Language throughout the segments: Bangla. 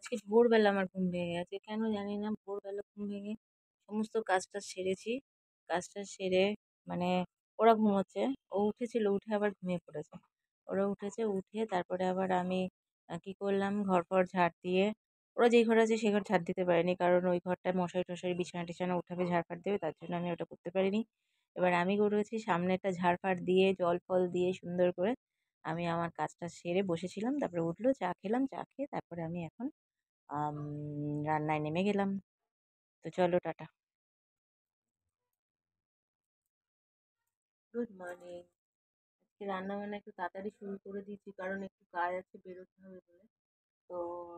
আজকে ভোরবেলা আমার ঘুম ভেঙে গেছে, কেন জানি না। ভোরবেলা ঘুম ভেঙে সমস্ত কাজটা সেরেছি। কাজটা সেরে মানে ওরা ঘুমোচ্ছে, ও উঠেছিল, উঠে আবার ঘুমিয়ে পড়েছে। ওরা উঠেছে, উঠে তারপরে আবার আমি কি করলাম, ঘর ফর ঝাড় দিয়ে, ওরা যেই ঘরে আছে সেই ঘর ঝাড় দিতে পারিনি, কারণ ওই ঘরটায় মশারি টশারি বিছানা টিছানা উঠাবে, ঝাড় ফাড় দেবে, তার জন্য আমি ওটা করতে পারিনি। এবার আমি করেছি সামনেটা ঝাড় ফাড় দিয়ে জল ফল দিয়ে সুন্দর করে আমি আমার কাজটা সেরে বসেছিলাম। তারপরে উঠলো, চা খেলাম, চা খেয়ে তারপরে আমি এখন আম রান্নায় নেমে গেলাম। তো চলো, টাটা। Good morning. আজকে রান্না বান্না একটু তাড়াতাড়ি শুরু করে দিয়েছি, কারণ একটু কাজ আছে, বেরোতে হবে বলে। তো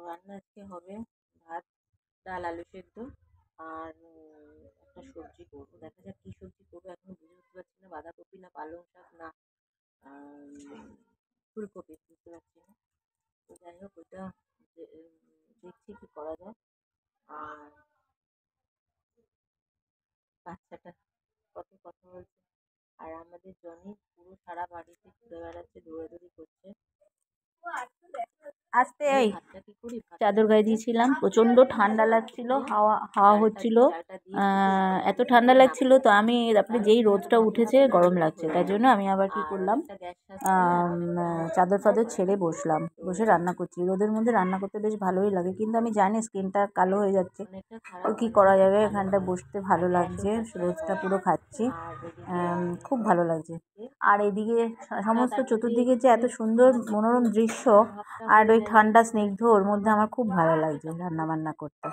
রান্না আজকে হবে ভাত, ডাল, আলু সেদ্ধ আর একটা সবজি করবো। দেখা যাক কি সবজি করবো, এখনো বুঝে উঠতে পারছি না, বাঁধাকপি না পালং শাক না ফুলকপি, বুঝতে পারছি না। তো যাই হোক, ওইটা দেখছি কি করা যায়। আর বাচ্চাটা কত কথা বলছে, আর আমাদের জনি পুরো সারা বাড়িতে ঘুরে বেড়াচ্ছে, দৌড়াদৌড়ি করছে। আস্তে এই চাদর গায়ে দিয়েছিলাম, প্রচন্ড ঠান্ডা লাগছিল, হাওয়া হাওয়া হচ্ছিল। এত ঠান্ডা লাগছিল, তো আমি তারপরে যেই রোদটা উঠেছে গরম লাগছে, তাই জন্য আমি আবার কি করলাম, চাদর ফাদর ছেড়ে বসলাম, বসে রান্না করছি। রোদের মধ্যে রান্না করতে বেশ ভালোই লাগে, কিন্তু আমি জানি স্কিনটা কালো হয়ে যাচ্ছে, তো কী করা যাবে, এখানটা বসতে ভালো লাগছে, রোদটা পুরো খাচ্ছি, খুব ভালো লাগছে। আর এদিকে সমস্ত চতুর্দিকে যে এত সুন্দর মনোরম দৃশ্য, আর ওই ঠান্ডা স্নিগ্ধ, ওর মধ্যে আমার খুব ভালো লাগছে রান্না বান্না করতে।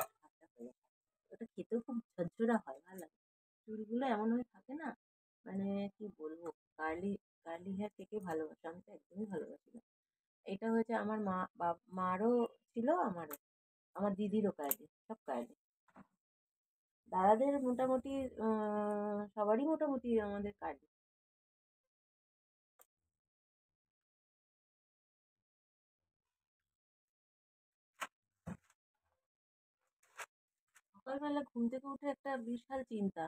ওটা খেতেও খুব ঝরঝরা হয়, ভালো লাগে। চুলগুলো এমন হয়ে থাকে না, মানে কি বলবো, কার্লি কার্লি হেয়ার থেকে ভালোবাসা, আমি তো একদমই ভালোবাসি না। এটা হয়েছে আমার মারও ছিল, আমারও, আমার দিদিরও কার্লি, সব কার্লি। দাদাদের মোটামুটি সবারই মোটামুটি আমাদের কার্লি। সকালবেলা ঘুম থেকে উঠে একটা বিশাল চিন্তা,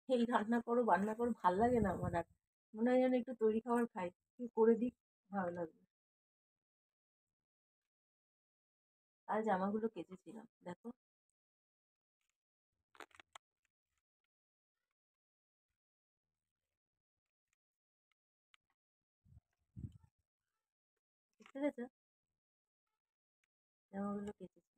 এই রান্না করো বান্না করো, ভাল লাগে না আমার আর। মনে হয় যেন একটু তৈরি খাবার খাই, একটু করে দিক, ভালো লাগবে। আর জামাগুলো কেচেছিলাম, দেখো। বুঝতে পেরেছো, জামাগুলো কেচেছিলাম।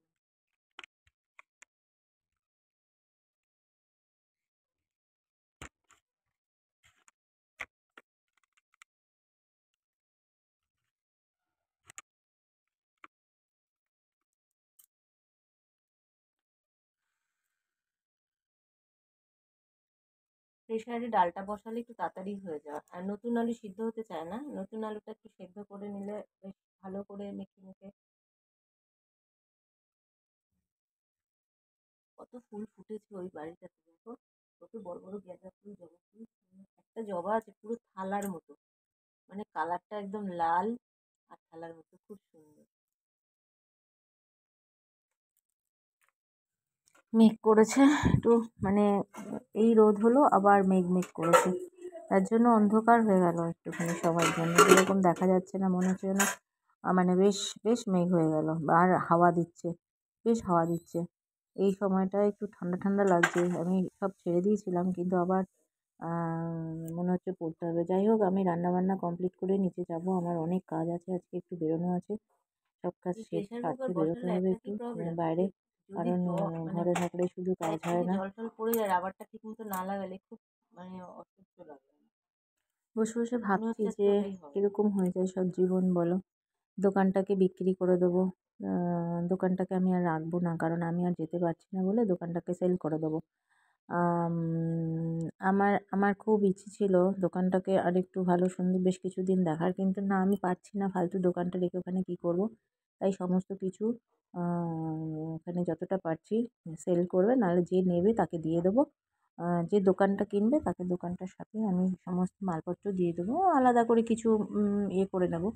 প্রেসারে ডালটা বসালে একটু তাড়াতাড়ি হয়ে যায়, আর নতুন আলু সিদ্ধ হতে চায় না, নতুন আলুটা একটু সেদ্ধ করে নিলে বেশ ভালো করে মেখে মেখে। কত ফুল ফুটেছে ওই বাড়িটাতে, দেখো কত বড় বড় গাঁদা ফুল, জবা ফুল। একটা জবা আছে পুরো থালার মতো, মানে কালারটা একদম লাল, আর থালার মতো, খুব সুন্দর। মেঘ করেছে একটু, মানে এই রোদ হলো, আবার মেঘ মেঘ করেছে, তার জন্য অন্ধকার হয়ে গেল একটুখানি সবার জন্য, যেরকম দেখা যাচ্ছে না, মনে হচ্ছে না, মানে বেশ বেশ মেঘ হয়ে গেল, আর হাওয়া দিচ্ছে, বেশ হাওয়া দিচ্ছে। এই সময়টা একটু ঠান্ডা ঠান্ডা লাগছে, আমি সব ছেড়ে দিয়েছিলাম, কিন্তু আবার মনে হচ্ছে পড়তে হবে। যাই হোক, আমি রান্না বান্না কমপ্লিট করে নিচে যাব, আমার অনেক কাজ আছে, আজকে একটু বেরোনো আছে, সব কাজ সারতে বেরোতে হবে একটু বাইরে, কারণ ঘরে থাকলে শুধু কাজ হয় না। জল টল পড়ে যায়, রাবারটা ঠিক মতো না লাগালে খুব মানে অসহ্য লাগে। বসে বসে ভাবছি যে কিরকম হয়ে যায় সব জীবন, বলো। দোকানটাকে বিক্রি করে দেবো, দোকানটাকে আমি আর রাখবো না, কারণ আমি আর যেতে পারছি না বলে দোকানটাকে সেল করে দেবো। আম, আমার আমার খুব ইচ্ছে ছিল দোকানটাকে আর একটু ভালো সুন্দর বেশ কিছুদিন দেখার, কিন্তু না, আমি পারছি না, ফালতু দোকানটা রেখে ওখানে কী করব। তাই সমস্ত কিছু ওখানে যতটা পারছি সেল করবে, নাহলে যে নেবে তাকে দিয়ে দেবো, যে দোকানটা কিনবে তাকে দোকানটার সাথে আমি সমস্ত মালপত্র দিয়ে দেবো, আলাদা করে কিছু ইয়ে করে নেবো।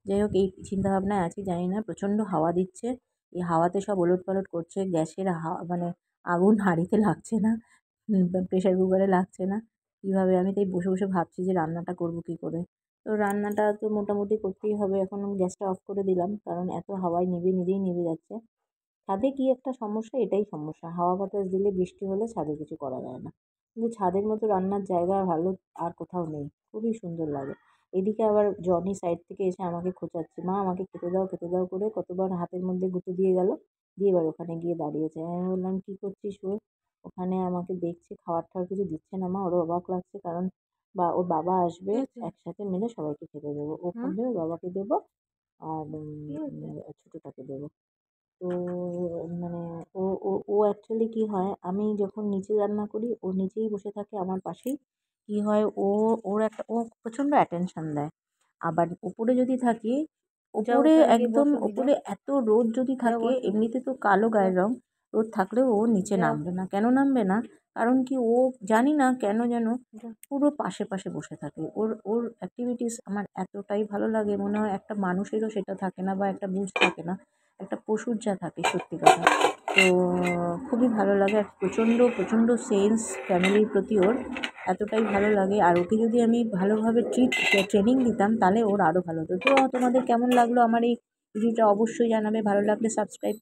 যাই হোক, এই চিন্তাভাবনায় আছি, জানি না, প্রচণ্ড হাওয়া দিচ্ছে, এই হাওয়াতে সব ওলটপালট করছে, গ্যাসের মানে আগুন হাঁড়িতে লাগছে না, প্রেশার কুকারে লাগছে না, কীভাবে, আমি তাই বসে বসে ভাবছি যে রান্নাটা করবো কী করে। তো রান্নাটা তো মোটামুটি করতেই হবে, এখন গ্যাসটা অফ করে দিলাম, কারণ এত হাওয়ায় নিজেই নিভে যাচ্ছে। ছাদে কী একটা সমস্যা, এটাই সমস্যা, হাওয়া বাতাস দিলে বৃষ্টি হলে ছাদে কিছু করা যায় না। কিন্তু ছাদের মতো রান্নার জায়গা ভালো আর কোথাও নেই, খুবই সুন্দর লাগে। এদিকে আবার জনি সাইড থেকে এসে আমাকে খোঁচাচ্ছে, মা আমাকে খেতে দাও করে কতবার হাতের মধ্যে গুঁতো দিয়ে গেল, দিয়ে এবার ওখানে গিয়ে দাঁড়িয়েছে। আমি বললাম কী করছিস ও? ওখানে আমাকে দেখছে, খাবার টাবার কিছু দিচ্ছে না মা। ওরও অবাক লাগছে, কারণ ওর বাবা আসবে, একসাথে মিলে সবাইকে খেতে দেবো। ও খাবে, ওর বাবাকে দেবো, আর ছোটোটাকে দেবো। তো মানে ও ও ও অ্যাকচুয়ালি কী হয়, আমি যখন নিচে রান্না করি ও নিচেই বসে থাকে আমার পাশেই। কী হয়, ও প্রচণ্ড অ্যাটেনশন দেয়। আবার উপরে যদি থাকি, উপরে একদম উপরে এত রোদ যদি থাকে, এমনিতে তো কালো গায়ের রঙ, রোদ থাকলেও ও নিচে নামবে না। কেন নামবে না? কারণ কি, ও জানি না কেন যেন পুরো পাশে পাশে বসে থাকে। ওর ওর অ্যাক্টিভিটিস আমার এতটাই ভালো লাগে, মনে হয় একটা মানুষেরও সেটা থাকে না, বা একটা বুঝ থাকে না, একটা পশুর যা থাকে, সত্যি কথা। তো খুবই ভালো লাগে, আর প্রচণ্ড প্রচণ্ড সেন্স ফ্যামিলির প্রতি ওর, এতটাই ভালো লাগে। আর ওকে যদি আমি ভালোভাবে ট্রেনিং দিতাম, তাহলে ওর আরও ভালো হতো। তো তোমাদের কেমন লাগলো আমার এই ভিডিওটা অবশ্যই জানাবে, ভালো লাগলে সাবস্ক্রাইব